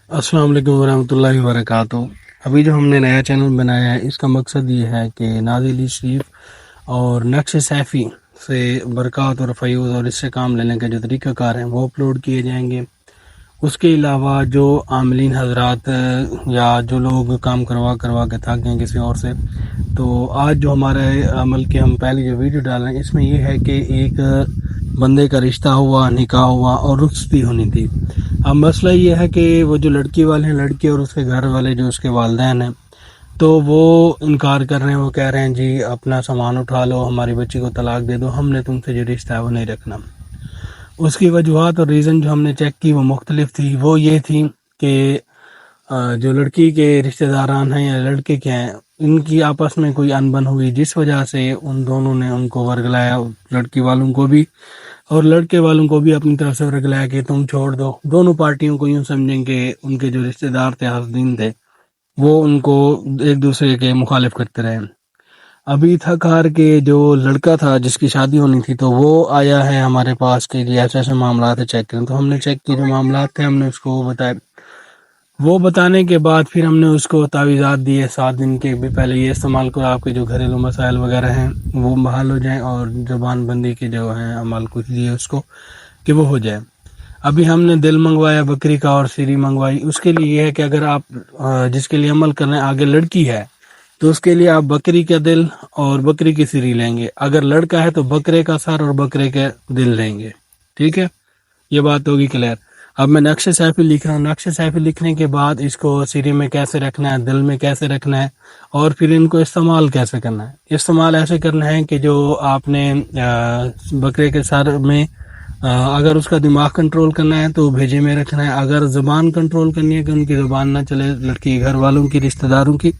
السلام علیکم ورحمۃ اللہ وبرکاتہ۔ ابھی جو ہم نے نیا چینل بنایا ہے اس کا مقصد یہ ہے کہ نازلی شریف اور نقش سیفی سے برکات اور فیوض اور اس سے کام لینے کے جو طریقہ کار ہیں وہ اپلوڈ کیے جائیں گے۔ اس کے علاوہ جو عاملین حضرات یا جو لوگ کام کروا کے تھک گئے کسی اور سے، تو آج جو ہمارے عمل کے ہم پہلی جو ویڈیو ڈال رہے ہیں اس میں یہ ہے کہ ایک بندے کا رشتہ ہوا، نکاح ہوا اور رخصتی ہونی تھی۔ اب مسئلہ یہ ہے کہ وہ جو لڑکی والے ہیں، لڑکی اور اس کے گھر والے جو اس کے والدین ہیں، تو وہ انکار کر رہے ہیں۔ وہ کہہ رہے ہیں جی اپنا سامان اٹھا لو، ہماری بچی کو طلاق دے دو، ہم نے تم سے جو رشتہ ہے وہ نہیں رکھنا۔ اس کی وجوہات اور ریزن جو ہم نے چیک کی وہ مختلف تھی۔ وہ یہ تھی کہ جو لڑکی کے رشتہ داران ہیں یا لڑکے کے ہیں، ان کی آپس میں کوئی انبن ہوئی جس وجہ سے ان دونوں نے ان کو ورگلایا، لڑکی والوں کو بھی اور لڑکے والوں کو بھی اپنی طرف سے ورگلایا کہ تم چھوڑ دو۔ دونوں پارٹیوں کو یوں سمجھیں کہ ان کے جو رشتہ دار تھے، حاسدین تھے، وہ ان کو ایک دوسرے کے مخالف کرتے رہے۔ ابھی تھک ہار کے جو لڑکا تھا جس کی شادی ہونی تھی، تو وہ آیا ہے ہمارے پاس کہ جی ایسے ایسے معاملات چیک کریں۔ تو ہم نے چیک کی، جو معاملات تھے ہم نے اس کو بتایا۔ وہ بتانے کے بعد پھر ہم نے اس کو تعویذات دیے 7 دن کے بھی پہلے یہ استعمال کرو، آپ کے جو گھریلو مسائل وغیرہ ہیں وہ بحال ہو جائیں، اور زبان بندی کے جو ہیں عمل کچھ دیے اس کو کہ وہ ہو جائے۔ ابھی ہم نے دل منگوایا بکری کا اور سری منگوائی۔ اس کے لیے یہ ہے کہ اگر آپ جس کے لیے عمل کرنا ہے آگے لڑکی ہے تو اس کے لیے آپ بکری کا دل اور بکری کی سری لیں گے، اگر لڑکا ہے تو بکرے کا سر اور بکرے کے دل لیں گے۔ ٹھیک ہے، یہ بات ہوگی کلیئر۔ اب میں نقش سیفی لکھ رہا ہوں۔ نقش سیفی لکھنے کے بعد اس کو سری میں کیسے رکھنا ہے، دل میں کیسے رکھنا ہے، اور پھر ان کو استعمال کیسے کرنا ہے۔ استعمال ایسے کرنا ہے کہ جو آپ نے بکرے کے سر میں اگر اس کا دماغ کنٹرول کرنا ہے تو بھیجے میں رکھنا ہے، اگر زبان کنٹرول کرنی ہے کہ ان کی زبان نہ چلے، لڑکی گھر والوں کی، رشتہ داروں کی،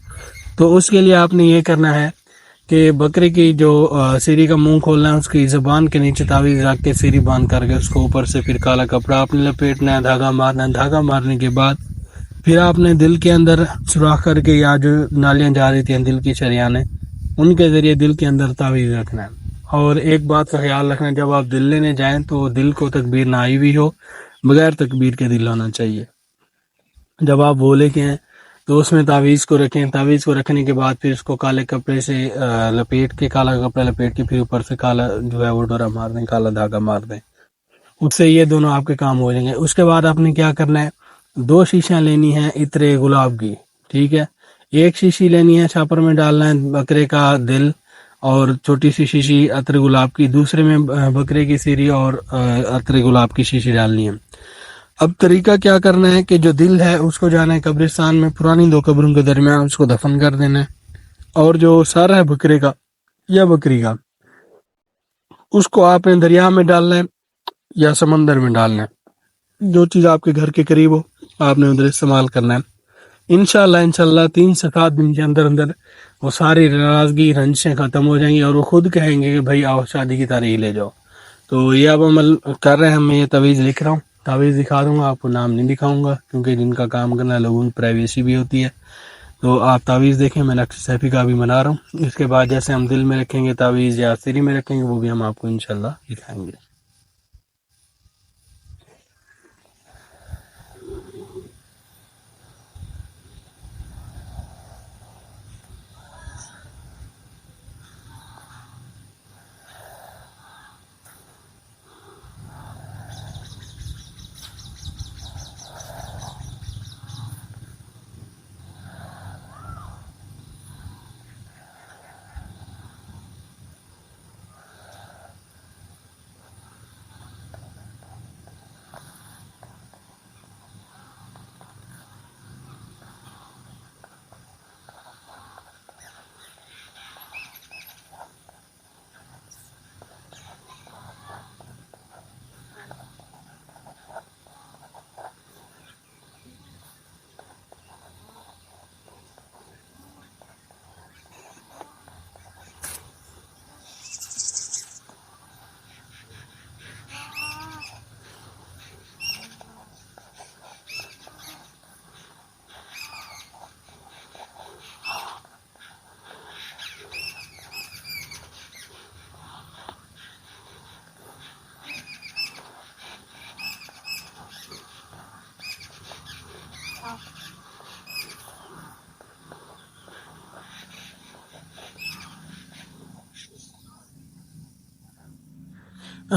تو اس کے لیے آپ نے یہ کرنا ہے کہ بکرے کی جو سیری کا منہ کھولنا ہے، اس کی زبان کے نیچے تعویذ رکھ کے سیری باندھ کر کے اس کو اوپر سے پھر کالا کپڑا آپ نے لپیٹنا ہے، دھاگا مارنا ہے۔ دھاگا مارنے کے بعد پھر آپ نے دل کے اندر سوراخ کر کے، یا جو نالیاں جا رہی تھیں دل کی شریانیں، ان کے ذریعے دل کے اندر تعویذ رکھنا ہے۔ اور ایک بات کا خیال رکھنا، جب آپ دل لینے جائیں تو دل کو تکبیر نہ آئی ہوئی ہو، بغیر تکبیر کے دل ہونا چاہیے۔ جب آپ وہ لے کے ہیں تو اس میں تعویذ کو رکھیں۔ تعویذ کو رکھنے کے بعد پھر اس کو کالے کپڑے سے لپیٹ کے، کالا کپڑا لپیٹ کے پھر اوپر سے کالا جو ہے وہ ڈورا مار دیں، کالا دھاگا مار دیں۔ اس سے یہ دونوں آپ کے کام ہو جائیں گے۔ اس کے بعد آپ نے کیا کرنا ہے، 2 شیشیاں لینی ہیں عطر گلاب کی، ٹھیک ہے۔ ایک شیشی لینی ہے، چھاپر میں ڈالنا ہے بکرے کا دل اور چھوٹی سی شیشی عطر گلاب کی، دوسرے میں بکرے کی سیری اور عطر گلاب کی شیشی ڈالنی ہے۔ اب طریقہ کیا کرنا ہے کہ جو دل ہے اس کو جانا ہے قبرستان میں، پرانی 2 قبروں کے درمیان اس کو دفن کر دینا ہے، اور جو سر ہے بکرے کا یا بکری کا، اس کو آپ نے دریا میں ڈالنا ہے یا سمندر میں ڈالنا ہے، جو چیز آپ کے گھر کے قریب ہو آپ نے ادھر استعمال کرنا ہے۔ انشاءاللہ 3 سے 7 دن کے اندر اندر وہ ساری ناراضگی، رنجشیں ختم ہو جائیں گی، اور وہ خود کہیں گے کہ بھائی آؤ شادی کی تاریخ لے جاؤ۔ تو یہ اب عمل کر رہے ہیں ہم۔ یہ تعویذ لکھ رہا ہوں، تعویذ دکھا دوں گا آپ کو، نام نہیں دکھاؤں گا کیونکہ جن کا کام کرنا ہے لوگوں کی پرائیویسی بھی ہوتی ہے۔ تو آپ تعویذ دیکھیں، میں نقش سیفی کا بھی بنا رہا ہوں۔ اس کے بعد جیسے ہم دل میں رکھیں گے تعویذ یا سری میں رکھیں گے، وہ بھی ہم آپ کو انشاءاللہ دکھائیں گے۔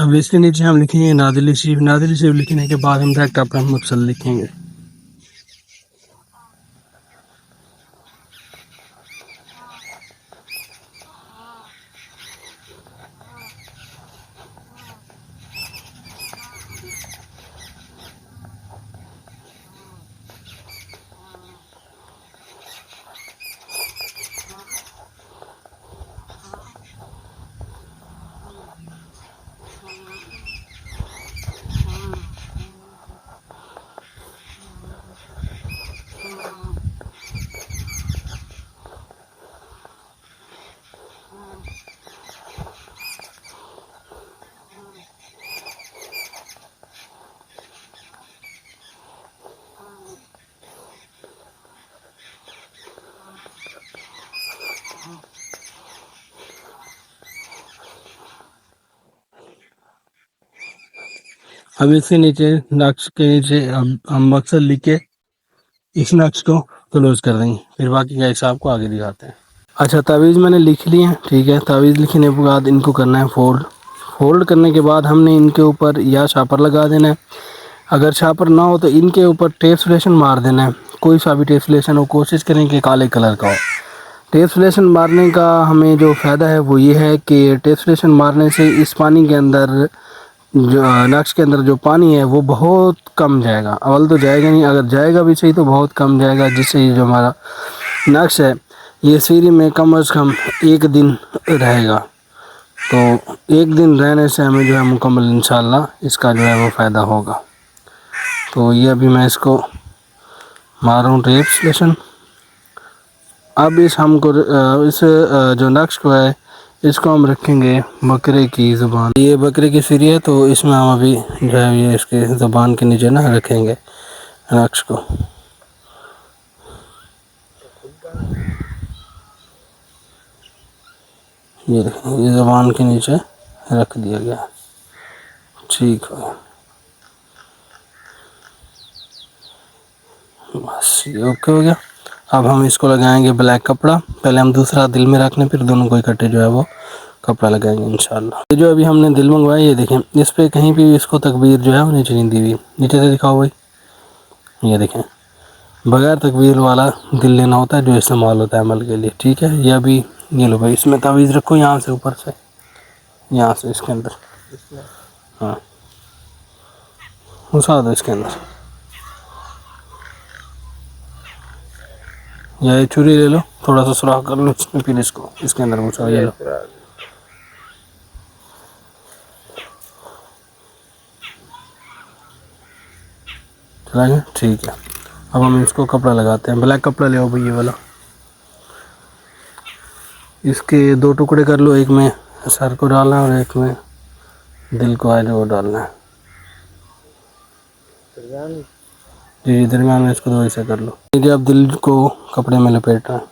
اب اس کے نیچے ہم لکھیں گے نادلی شریف. نادلی شریف لکھنے کے بعد ہم ڈائریکٹ اپنا مقصد لکھیں گے. اب اس کے نیچے نقش کے نیچے ہم مقصد لکھ کے اس نقش کو کلوز کر دیں گے. پھر باقی کا حساب کو آگے دکھاتے ہیں. اچھا تعویذ میں نے لکھ لی ہے. ٹھیک ہے, تعویذ لکھنے کے بعد ان کو کرنا ہے فولڈ. فولڈ کرنے کے بعد ہم نے ان کے اوپر یا شاپر لگا دینا ہے. اگر شاپر نہ ہو تو ان کے اوپر ٹیپ سلیشن مار دینا ہے. کوئی سا بھی ٹیپ سلیشن ہو, کوشش کریں کہ کالے کلر کا ہو. ٹیپ سلیشن مارنے کا ہمیں جو فائدہ ہے وہ یہ ہے کہ ٹیپ سلیشن مارنے سے اس پانی کے اندر جو نقش کے اندر جو پانی ہے وہ بہت کم جائے گا. اول تو جائے گا نہیں, اگر جائے گا بھی صحیح تو بہت کم جائے گا, جس سے یہ جو ہمارا نقش ہے یہ سیری میں کم از کم 1 دن رہے گا. تو 1 دن رہنے سے ہمیں جو ہے مکمل انشاءاللہ اس کا جو ہے وہ فائدہ ہوگا. تو یہ ابھی میں اس کو مار رہا ہوں ٹیپ سلیشن. اب اس جو نقش کو ہے اس کو ہم رکھیں گے بکرے کی زبان. یہ بکرے کی سری ہے تو اس میں ہم ابھی جو ہے یہ اس کے زبان کے نیچے نہ رکھیں گے نقش کو. یہ دیکھیں, یہ زبان کے نیچے رکھ دیا گیا. ٹھیک ہے, بس یہ اوکے ہو گیا. اب ہم اس کو لگائیں گے بلیک کپڑا. پہلے ہم دوسرا دل میں رکھنے, پھر دونوں کو اکٹھے جو ہے وہ کپڑا لگائیں گے انشاءاللہ. یہ جو ابھی ہم نے دل منگوایا یہ دیکھیں, اس پہ کہیں بھی اس کو تکبیر جو ہے وہ نیچے نہیں دی ہوئی. نیچے سے دکھاؤ بھائی, یہ دیکھیں بغیر تکبیر والا دل لینا ہوتا ہے جو استعمال ہوتا ہے عمل کے لیے. ٹھیک ہے, یہ ابھی یہ لو بھائی, اس میں تعویذ رکھو یہاں سے اوپر سے, یہاں سے اس کے اندر, ہاں گھسا دو اس کے اندر, یا یہ چھری لے لو تھوڑا سا سوراخ کر لو اس میں, پھر اس کو اس کے اندر گھسا. یہ لو چلا گیا. ٹھیک ہے, اب ہم اس کو کپڑا لگاتے ہیں. بلیک کپڑا لے آؤ بھائی, یہ والا. اس کے 2 ٹکڑے کر لو, ایک میں سر کو ڈالنا ہے اور ایک میں دل کو آئے وہ ڈالنا ہے. جی درمیان میں اس کو 2 حصے کر لو. ٹھیک ہے, اب دل کو کپڑے میں لپیٹنا ہے.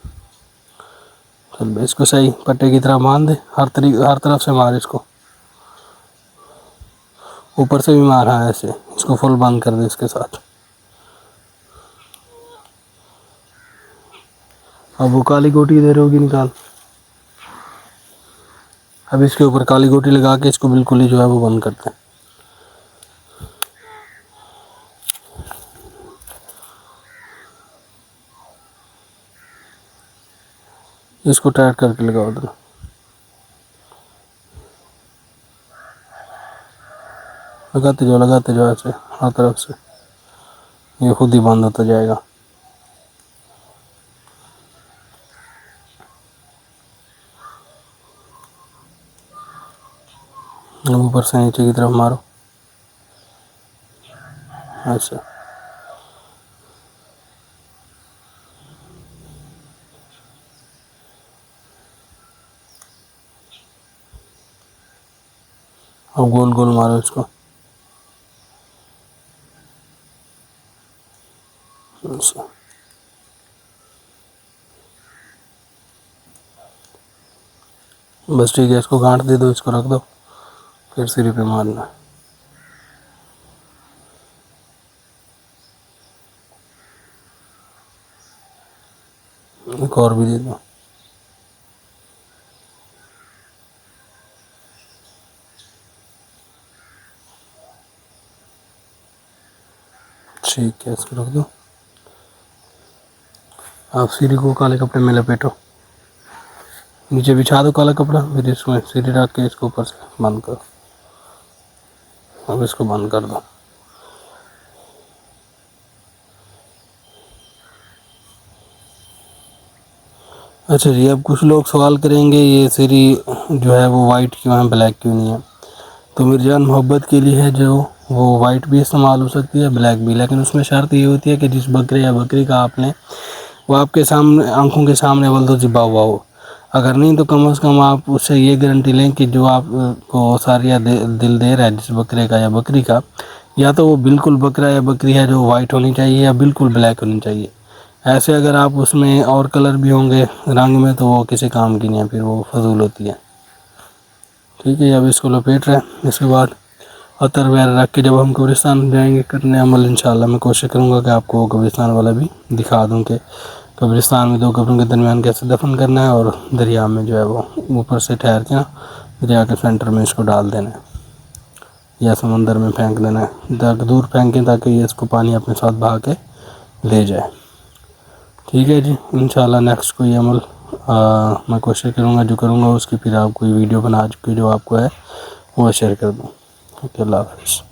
چل اس کو صحیح پٹے کی طرح باندھ دے, ہر طرف سے مار اس کو, اوپر سے بھی مارا ہے ایسے. اس کو فل بند کر دے اس کے ساتھ. اب وہ کالی گوٹی ادھر ہوگی, نکال. اب اس کے اوپر کالی گوٹی لگا کے اس کو بالکل ہی جو ہے وہ بند کرتے ہیں. اس کو ٹائٹ کر کے لگاؤ ادھر, لگاتے جو ایسے ہر طرف سے, یہ خود ہی بند ہوتا جائے گا. اوپر سے نیچے کی طرف مارو. اچھا, اب گول گول مارو اس کو. اچھا, بس ٹھیک ہے, اس کو گانٹ دے دو, اس کو رکھ دو, پھر سری پہ مارنا. ایک اور بھی دے دو. ٹھیک ہے، اس کو رکھ دو. آپ سیڑھی کو کالے کپڑے میں لپیٹو، نیچے بچھا دو کالا کپڑا، پھر اس میں سیڑھی رکھ کے اس کو اوپر سے بند کرو. اب اس کو بند کر دو. اچھا جی، اب کچھ لوگ سوال کریں گے یہ سیڑھی جو ہے وہ وائٹ کیوں ہے، بلیک کیوں نہیں ہے؟ تو میری جان محبت کے لیے ہے جو وہ وائٹ بھی استعمال ہو سکتی ہے، بلیک بھی، لیکن اس میں شرط یہ ہوتی ہے کہ جس بکرے یا بکری کا آپ نے وہ آپ کے سامنے آنکھوں کے سامنے ولدو ذبح ہوا ہو. اگر نہیں تو کم از کم آپ اس سے یہ گارنٹی لیں کہ جو آپ کو ساریہ دل دے رہا ہے جس بکرے کا یا بکری کا، یا تو وہ بالکل بکرا یا بکری ہے جو وائٹ ہونی چاہیے یا بالکل بلیک ہونی چاہیے. ایسے اگر آپ اس میں اور کلر بھی ہوں گے رنگ میں تو وہ کسی کام کی نہیں ہے، پھر وہ فضول ہوتی ہے. ٹھیک ہے، اب اس کو لپیٹ رہے ہیں. اس کے بعد عطر وغیرہ رکھ کے جب ہم قبرستان جائیں گے کرنے عمل، انشاءاللہ میں کوشش کروں گا کہ آپ کو قبرستان والا بھی دکھا دوں کہ قبرستان میں دو قبروں کے درمیان کیسے دفن کرنا ہے، اور دریا میں جو ہے وہ اوپر سے ٹھہر کے دریا کے سینٹر میں اس کو ڈال دینا ہے یا سمندر میں پھینک دینا ہے، دور پھینکیں تاکہ یہ اس کو پانی اپنے ساتھ بہا کے لے جائے. ٹھیک ہے جی، انشاءاللہ نیکسٹ کوئی عمل میں کوشش کروں گا جو کروں گا اس کی پھر آپ کوئی ویڈیو بنا چکی جو آپ کو ہے وہ شیئر کر دوں. اوکے، اللہ حافظ.